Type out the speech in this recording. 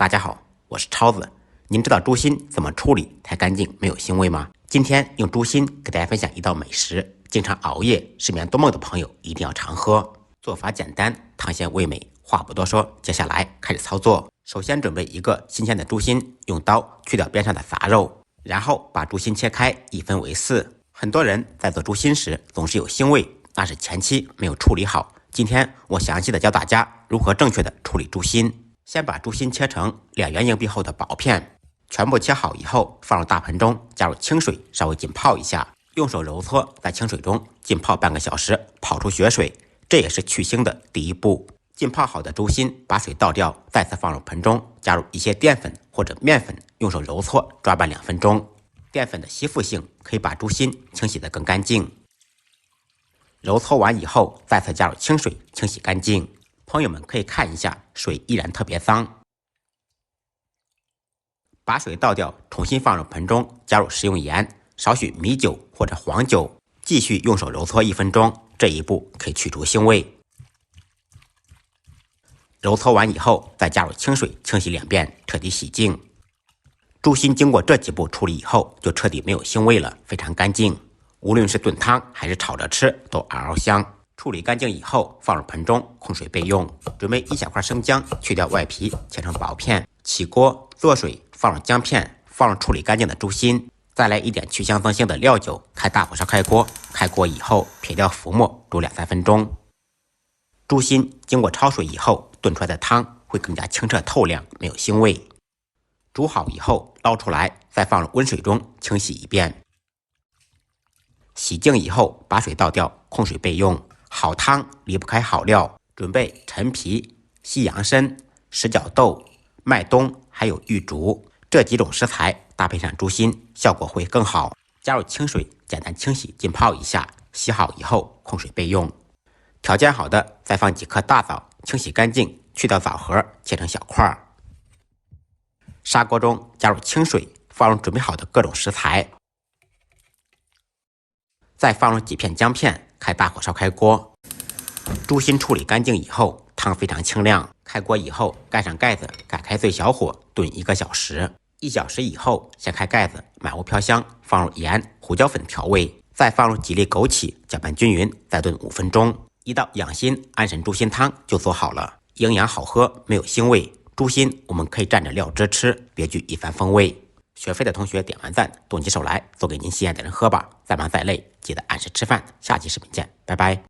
大家好，我是超子。您知道猪心怎么处理才干净没有腥味吗？今天用猪心给大家分享一道美食，经常熬夜、失眠多梦的朋友一定要常喝。做法简单，汤鲜味美。话不多说，接下来开始操作。首先准备一个新鲜的猪心，用刀去掉边上的杂肉，然后把猪心切开，一分为四。很多人在做猪心时总是有腥味，那是前期没有处理好。今天我详细的教大家如何正确的处理猪心。先把猪心切成2元硬币厚的薄片，全部切好以后放入大盆中，加入清水稍微浸泡一下，用手揉搓在清水中浸泡半个小时，泡出血水，这也是去腥的第一步。浸泡好的猪心把水倒掉，再次放入盆中，加入一些淀粉或者面粉，用手揉搓抓拌2分钟。淀粉的吸附性可以把猪心清洗得更干净。揉搓完以后，再次加入清水清洗干净。朋友们可以看一下，水依然特别脏。把水倒掉，重新放入盆中，加入食用盐、少许米酒或者黄酒，继续用手揉搓1分钟。这一步可以去除腥味。揉搓完以后，再加入清水清洗2遍，彻底洗净。猪心经过这几步处理以后，就彻底没有腥味了，非常干净。无论是炖汤还是炒着吃，都嗷嗷香。处理干净以后，放入盆中控水备用。准备1小块生姜，去掉外皮，切成薄片。起锅做水，放入姜片，放入处理干净的猪心，再来一点去香增腥的料酒。开大火烧开锅，开锅以后撇掉浮沫，煮2-3分钟。猪心经过焯水以后，炖出来的汤会更加清澈透亮，没有腥味。煮好以后捞出来，再放入温水中清洗1遍。洗净以后把水倒掉，控水备用。好汤离不开好料，准备陈皮、西洋参、十角豆、麦冬还有玉竹这几种食材，搭配上猪心，效果会更好。加入清水，简单清洗浸泡一下，洗好以后控水备用。调煎好的再放几颗大枣，清洗干净，去掉枣核，切成小块。砂锅中加入清水，放入准备好的各种食材，再放入几片姜片，开大火烧开锅。猪心处理干净以后，汤非常清亮。开锅以后盖上盖子，改开最小火炖1个小时。1小时以后掀开盖子，满屋飘香，放入盐、胡椒粉调味，再放入几粒枸杞，搅拌均匀，再炖5分钟。一道养心安神猪心汤就做好了，营养好喝，没有腥味。猪心我们可以蘸着料汁吃，别具一番风味。学会的同学点完赞，动起手来做给您心爱的人喝吧。再忙再累，记得按时吃饭。下期视频见，拜拜。